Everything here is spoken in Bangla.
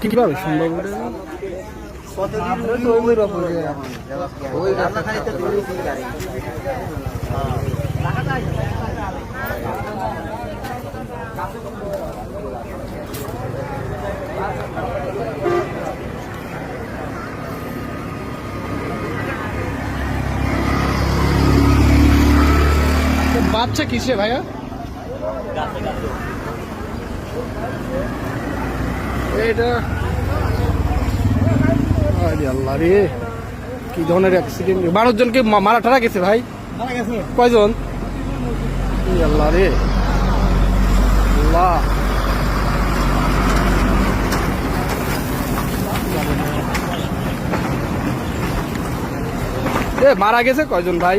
কিভাবে সম্ভব? বাচ্চা কিসে ভাইয়া? এটা আল্লাহ রে, কি ধরনের অ্যাক্সিডেন্ট! 12 জনকে মারা টারা গেছে ভাই। কয়জন? আল্লাহ রে আল্লাহ। মারা গেছে কয়জন ভাই?